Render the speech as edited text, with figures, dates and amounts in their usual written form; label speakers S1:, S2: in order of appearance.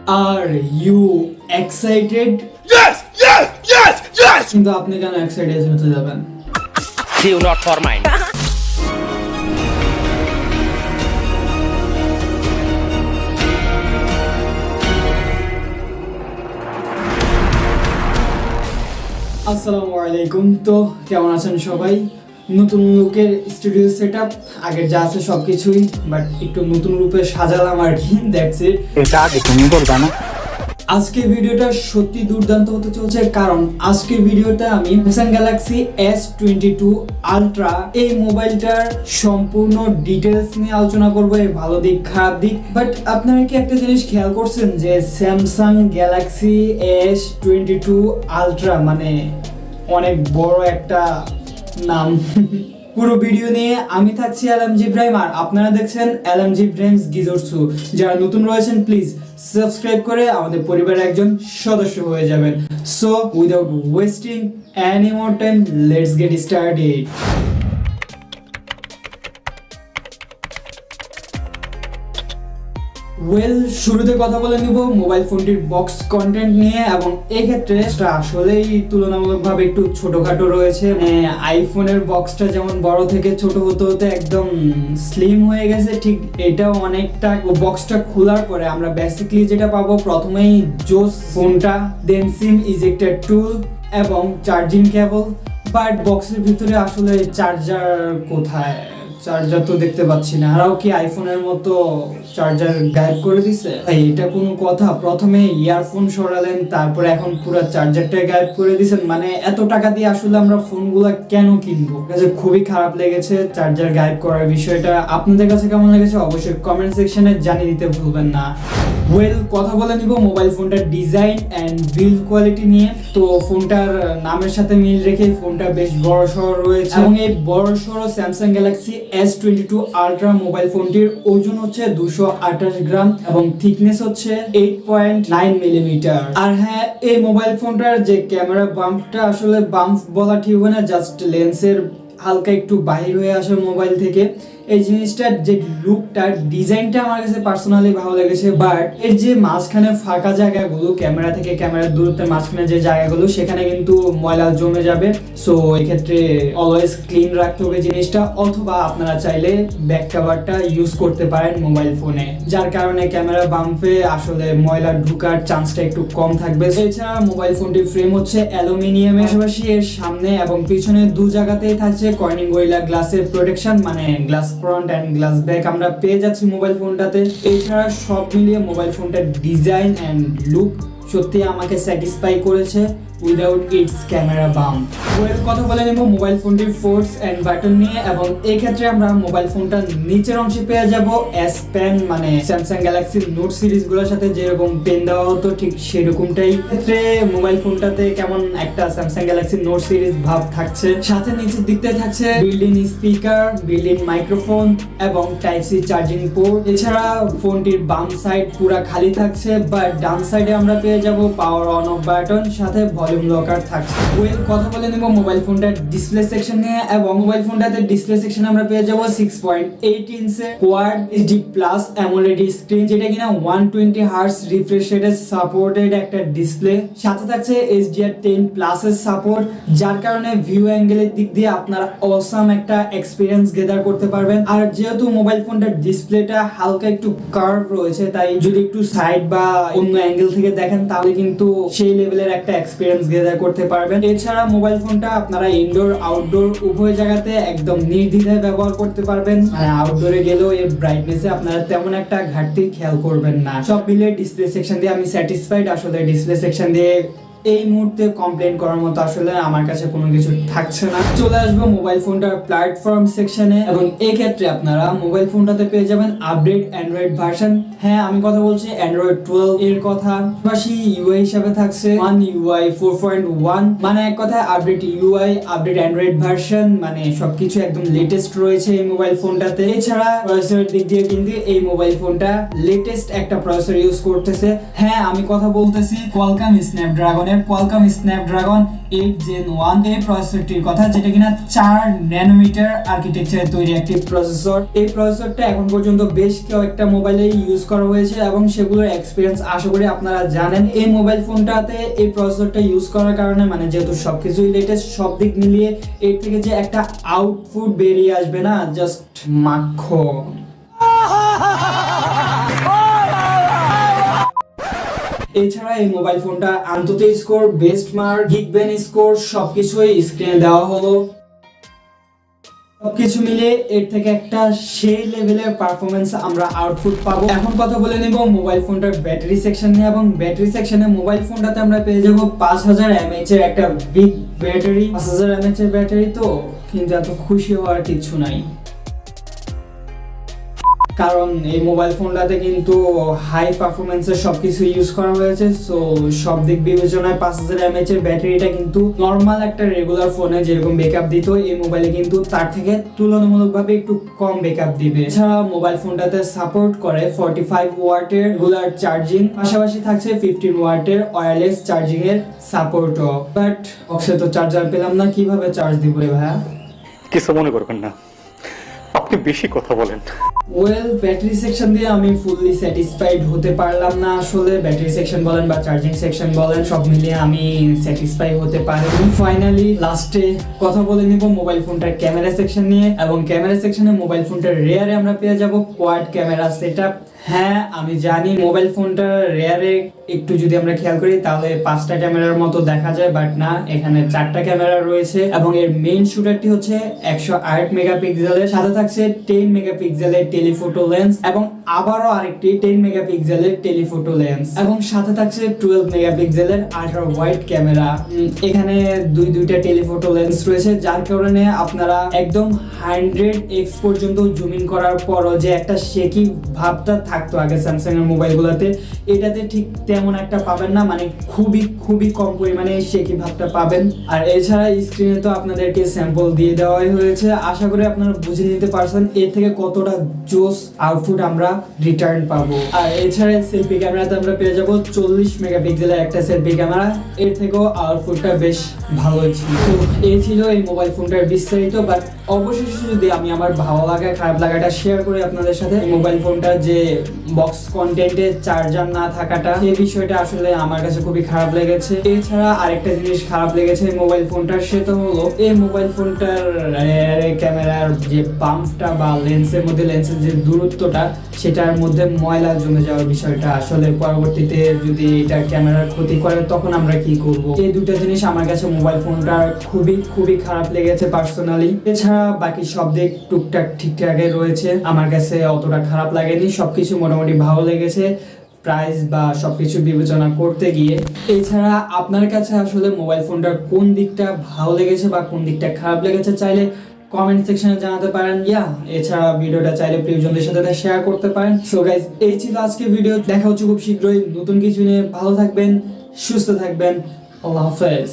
S1: Are you excited?
S2: Yes! Yes! Yes! Yes!
S1: কিন্তু আপনি কেন এক্সাইটেড হতে যাবেন?
S3: Do not for mine.
S1: আসসালামু আলাইকুম। তো কেমন আছেন সবাই? নতুন লুকের স্টুডিও সেটআপ, আগের যা আছে সবকিছুই বাট একটু নতুন রূপে সাজালাম আর কি, দ্যাটস ইট।
S4: এটা আগে তুমি বলবা না?
S1: আজকে ভিডিওটা সত্যি দুর্দান্ত হতে চলছে, কারণ আজকে ভিডিওতে আমি স্যামসাং গ্যালাক্সি S22 আলট্রা এই মোবাইলটার সম্পূর্ণ ডিটেলস নিয়ে আলোচনা করবো, এর ভালো দিক খারাপ দিক। বাট আপনারা কি একটা জিনিস খেয়াল করছেন যে স্যামসাং গ্যালাক্সি S22 আলট্রা মানে অনেক বড় একটা নাম। পুরো ভিডিও নিয়ে আমি থাকছি L.M.J Ibrahim, আর আপনারা দেখছেন L.M.J Ibrahim's Gijutsu। যারা নতুন রয়েছেন প্লিজ সাবস্ক্রাইব করে আমাদের পরিবারের একজন সদস্য হয়ে যাবেন। So without wasting any more time, let's get started. শুরুতে কথা বলে নিব মোবাইল ফোনটির বক্স কন্টেন্ট নিয়ে, এবং এই ক্ষেত্রে আসলেই তুলনামূলকভাবে একটু ছোটখাটো রয়েছে। আইফোনের বক্সটা যেমন বড় থেকে ছোট হতে হতে একদম স্লিম হয়ে গেছে, ঠিক এটাও অনেকটা। বক্সটা খোলার পরে আমরা বেসিক্যালি যেটা পাবো, প্রথমেই জোস ফোনটা, দেন সিম ইজেক্টর টুল এবং চার্জিং কেবল। বাট বক্সের ভিতরে আসলে চার্জার কোথায়? চার্জার তো দেখতে পাচ্ছি না। আরও কি আইফোনের মতো চার্জার গায়েব করে দিছে? এটা কোনো কথা? প্রথমে ইয়ারফোন সরালেন, তারপরে এখন পুরো চার্জারটা গায়েব করে দিছেন। মানে এত টাকা দিয়ে আসলে আমরা ফোনগুলো কেন কিনবো? খুবই খারাপ লেগেছে চার্জার গায়েব করার বিষয়টা। আপনাদের কাছে কেমন লেগেছে অবশ্যই কমেন্ট সেকশনে জানিয়ে দিতে ভুলবেন না। কথা বলে নিব মোবাইল ফোনটার ডিজাইন এন্ড বিল্ড কোয়ালিটি নিয়ে। তো ফোনটার নামের সাথে মিল রেখে ফোনটা বেশ বড়সড় রয়েছে, এবং এই বড়সড় Samsung Galaxy S22 ultra mobile ফোনটির ওজন হচ্ছে 228 গ্রাম এবং থিকনেস হচ্ছে 8.9 মিলিমিটার। আর হ্যাঁ, এই মোবাইল ফোনটার যে ক্যামেরা বাম্পটা, আসলে বাম্প বলা ঠিক হবে না, জাস্ট লেন্সের হালকা একটু বাহির হয়ে আসে মোবাইল থেকে। এই জিনিসটার যে লুকটা, ডিজাইনটা আমার কাছে পার্সোনালি ভালো লেগেছে। বাট এর যে মাঝখানে ফাঁকা জায়গাগুলো, ক্যামেরা থেকে ক্যামেরার দূরত্বের মাঝখানে যে জায়গাগুলো, সেখানে কিন্তু ময়লা জমে যাবে। সো এক্ষেত্রে অলওয়েজ ক্লিন রাখতে হবে জিনিসটা, অথবা আপনারা চাইলে ব্যাক কভারটা ইউজ করতে পারেন মোবাইল ফোনে, যার কারণে ক্যামেরা বাম্পে আসলে ময়লা ঢুকার চান্সটা একটু কম থাকবে। এছাড়া মোবাইল ফোনটির ফ্রেম হচ্ছে অ্যালুমিনিয়ামের, পাশাপাশি এর সামনে এবং পিছনে দু জায়গাতেই থাকছে কর্নিং গরিলা গ্লাসের প্রোটেকশন, মানে glass front end glass back আমরা পেয়ে যাচ্ছি মোবাইল ফোনটাতে। এছাড়া সব মিলিয়ে মোবাইল ফোনটার ডিজাইন এন্ড লুক সত্যি আমাকে স্যাটিসফাই করেছে উইদাউট ইটস ক্যামেরা বাম্প। কথা বলে নেব মোবাইল ফোনটির ফোর্স এন্ড বাটন নিয়ে, এবং এই ক্ষেত্রে আমরা মোবাইল ফোনটার নিচের অংশে পেয়ে যাব এস পেন, মানে স্যামসাং গ্যালাক্সি নোট সিরিজ গুলোর সাথে যেরকম পেন দেওয়া হতো ঠিক সেরকমটাই। ক্ষেত্রে মোবাইল ফোনটাতে কেমন একটা স্যামসাং গ্যালাক্সি নোট সিরিজ ভাব থাকছে। সাথে নিচের দিকতে থাকছে built in speaker, built in microphone এবং টাইপ সি চার্জিং পোর্ট। এছাড়া ফোনটির বাম সাইড পুরা খালি থাকছে, বাট ডান সাইডে আমরা পেয়ে যাব পাওয়ার অন অফ বাটন, সাথে ভলিউম লকার থাকছে। কথা বলে নেব মোবাইল ফোনটার ডিসপ্লে সেকশন নিয়ে, এবং মোবাইল ফোনটাতে ডিসপ্লে সেকশন আমরা পেয়ে যাব 6.8 ইঞ্চের quad HD plus AMOLED screen, যেটা কিনা 120 হার্টজ রিফ্রেশ রেটে সাপোর্টেড একটা ডিসপ্লে। সাথে থাকছে HDR10 প্লাস এর সাপোর্ট, যার কারণে ভিউ অ্যাঙ্গেলের দিক দিয়ে আপনারা অসাম একটা এক্সপিরিয়েন্স গেদার করতে পারবেন। আর যেহেতু মোবাইল ফোনটার ডিসপ্লেটা হালকা একটু কার্ভ রয়েছে, তাই যদি একটু সাইড বা অন্য অ্যাঙ্গেল থেকে দেখেন তাহলে কিন্তু সেই লেভেলের একটা এক্সপিরিয়েন্স গেদার করতে পারবেন। এছাড়া মোবাইল ফোনটা আপনারা ইনডোর আউটডোর উভয় জায়গাতে একদম নির্দ্বিধায় ব্যবহার করতে পারবেন। আউটডোরে গেলেও এর ব্রাইটনেসে আপনারা তেমন একটা ঘাটতি খেয়াল করবেন না। সব মিলিয়ে ডিসপ্লে সেকশন দিয়ে আমি স্যাটিসফাইড। আসলে ডিসপ্লে সেকশন দিয়ে এই মুহূর্তে কমপ্লেন করার মতো আসলে আমার কাছে কোনো কিছু থাকছে না। চলে আসবো মোবাইল ফোনটার প্ল্যাটফর্ম সেকশনে, এবং এই ক্ষেত্রে আপনারা মোবাইল ফোনটাতে পেয়ে যাবেন আপডেট অ্যান্ড্রয়েড ভার্সন। হ্যাঁ, আমি কথা বলছি অ্যান্ড্রয়েড 12 এর কথা। পাশাপাশি ইউআই হিসাবে থাকছে UI 4.1, মানে এক কথায় update UI, update Android version, মানে সবকিছু একদম লেটেস্ট রয়েছে এই মোবাইল ফোনটাতে। এছাড়া প্রসেসরের দিক দিয়ে কিন্তু এই মোবাইল ফোনটা লেটেস্ট একটা প্রসেসর ইউজ করতেছে। হ্যাঁ, আমি কথা বলতেছি Qualcomm Snapdragon model Qualcomm Snapdragon 8 Gen 1 এই প্রসেসরটির কথা, যেটা কিনা 4 ন্যানোমিটার আর্কিটেকচারে তৈরি একটি প্রসেসর। এই প্রসেসরটা এখন পর্যন্ত বেশ কয়েকটা মোবাইলে ইউজ করা হয়েছে এবং সেগুলোর এক্সপিরিয়েন্স আশা করি আপনারা জানেন। এই মোবাইল ফোনটাতে এই প্রসেসরটা ইউজ করার কারণে মানে যেহেতু সবকিছুই লেটেস্ট, সব দিক মিলিয়ে এর থেকে যে একটা আউটপুট বেরিয়ে আসবে না, জাস্ট মাখন। এছাড়া এই মোবাইল ফোনটা আন্তত স্কোর, বেস্ট মার্ক, গিগবেন স্কোর সবকিছুই স্ক্রিনে দেওয়া হলো। সবকিছু মিলে এর থেকে একটা সেই লেভেলের পারফরমেন্স আমরা আউটপুট পাবো। এখন কথা বলে নেব মোবাইল ফোনটার ব্যাটারি সেকশন নিয়ে, এবং ব্যাটারি সেকশনে মোবাইল ফোনটাতে আমরা পেয়ে যাবো 5000 mAh এর একটা বিগ ব্যাটারি। 5000 mAh এর ব্যাটারি তো, কিন্তু এত খুশি হওয়ার কিছু নাই, কারণ এই মোবাইল ফোনটাতে কিন্তু হাই পারফরমেন্সের সবকিছু ইউজ করা হয়েছে। সো সব দিক বিবেচনায় 5000 mAh এর ব্যাটারিটা কিন্তু নর্মাল একটা রেগুলার ফোনে যেরকম ব্যাকআপ দিত, এই মোবাইলে কিন্তু তার থেকে তুলনামূলকভাবে একটু কম ব্যাকআপ দিবে। এছাড়া মোবাইল ফোনটাতে সাপোর্ট করে 45 ওয়াটের রেগুলার চার্জিং, পাশাপাশি থাকছে 15 ওয়াটের ওয়্যারলেস চার্জিং এর সাপোর্টও। বাট বক্সে তো চার্জার পেলাম না, কিভাবে চার্জ দিব রে ভাইয়া?
S4: কিছু মনে করবেন না, আপনি বেশি কথা বলেন।
S1: ওয়েল, ব্যাটারি সেকশন দিয়ে আমি ফুললি স্যাটিসফাইড হতে পারলাম না আসলে। ব্যাটারি সেকশন বলেন বা চার্জিং সেকশন বলেন, সব মিলিয়ে আমি স্যাটিসফাই হতে পারিনি। ফাইনালি লাস্টে কথা বলে নিব মোবাইল ফোনটার ক্যামেরা সেকশন নিয়ে, এবং ক্যামেরা সেকশনে মোবাইল ফোনটার রেয়ারে আমরা পেয়ে যাব কোয়াড ক্যামেরা সেটআপ। হ্যাঁ, আমি জানি মোবাইল ফোনটার রেয়ারে একটু যদি আমরা খেয়াল করি তাহলে 5টা ক্যামেরার মতো দেখা যায়, বাট না, এখানে 4টা ক্যামেরা রয়েছে এবং এর মেইন শুটারটি হচ্ছে 108 মেগাপিক্সেলের, সাথে থাকছে 10 মেগাপিক্সেলের টেলিফোটো লেন্স এবং আবারও আরেকটি 10 মেগাপিক্সেলের টেলিফোটো লেন্স, এবং সাথে থাকছে 12 মেগাপিক্সেলের আল্ট্রা ওয়াইড ক্যামেরা। এখানে দুইটা টেলিফোটো লেন্স রয়েছে, যার কারণে আপনারা একদম 100x পর্যন্ত জুম ইন করার পরও যে একটা শেকি ভাবটা থাকতো আগে স্যামসাং এর মোবাইলগুলোতে, এটাতে ঠিক তেমন একটা পাবেন না, মানে খুবই কম পরিমাণে শেকি ভাবটা পাবেন। আর এছাড়া স্ক্রিনে তো আপনাদেরকে স্যাম্পল দিয়ে দেওয়াই হয়েছে, আশা করি আপনারা বুঝে নিতে পারছেন এর থেকে কতটা জোস আউটপুট আমরা রিটার্ন পাবো। আর এছাড়া সেলফি ক্যামেরাতে আমরা পেয়ে যাবো 40 মেগাপিক্সেলের একটা সেলফি ক্যামেরা, এর থেকেও আউটপুটটা বেশ ভালোই ছিল। তো এই ছিল এই মোবাইল ফোনটার বিস্তারিত। বাট অবশেষে যদি আমি আমার ভালো লাগা খারাপ লাগাটা শেয়ার করি আপনাদের সাথে, মোবাইল ফোনটা যে বক্স কন্টেন্টে চার্জার না থাকাটা, এই বিষয়টা আসলে আমার কাছে খুবই খারাপ লেগেছে। এছাড়া আরেকটা জিনিস খারাপ লেগেছে মোবাইল ফোনটার, সেটা হলো এই মোবাইল ফোনটার ক্যামেরার যে বাম্পটা বা লেন্সের মধ্যে লেন্সের যে দূরত্বটা, সেটার মধ্যে ময়লা জমে যাওয়ার বিষয়টা আসলে পরবর্তীতে যদি এটা ক্যামেরার ক্ষতি করে তখন আমরা কি করব। এই দুটো জিনিস আমার কাছে মোবাইল ফোনটার খুবই খারাপ লেগেছে পার্সোনালি। এছাড়া বাকি সব দিক টুকটাক ঠিকঠাক রয়েছে, আমার কাছে অতটা খারাপ লাগেনি, সবকিছু মোটামুটি ভালো লেগেছে প্রাইস বা সবকিছু বিবেচনা করতে গিয়ে। এছাড়া আপনার কাছে আসলে মোবাইল ফোনটার কোন দিকটা ভালো লেগেছে বা কোন দিকটা খারাপ লেগেছে চাইলে কমেন্ট সেকশনে জানাতে পারেন। এছাড়া ভিডিওটা চাইলে প্রিয়জনদের সাথে শেয়ার করতে পারেন। সো গাইস, এই ছিল আজকের ভিডিও। দেখা হচ্ছে খুব শীঘ্রই নতুন কিছু নিয়ে। ভালো থাকবেন, সুস্থ থাকবেন, আল্লাহ হাফেজ।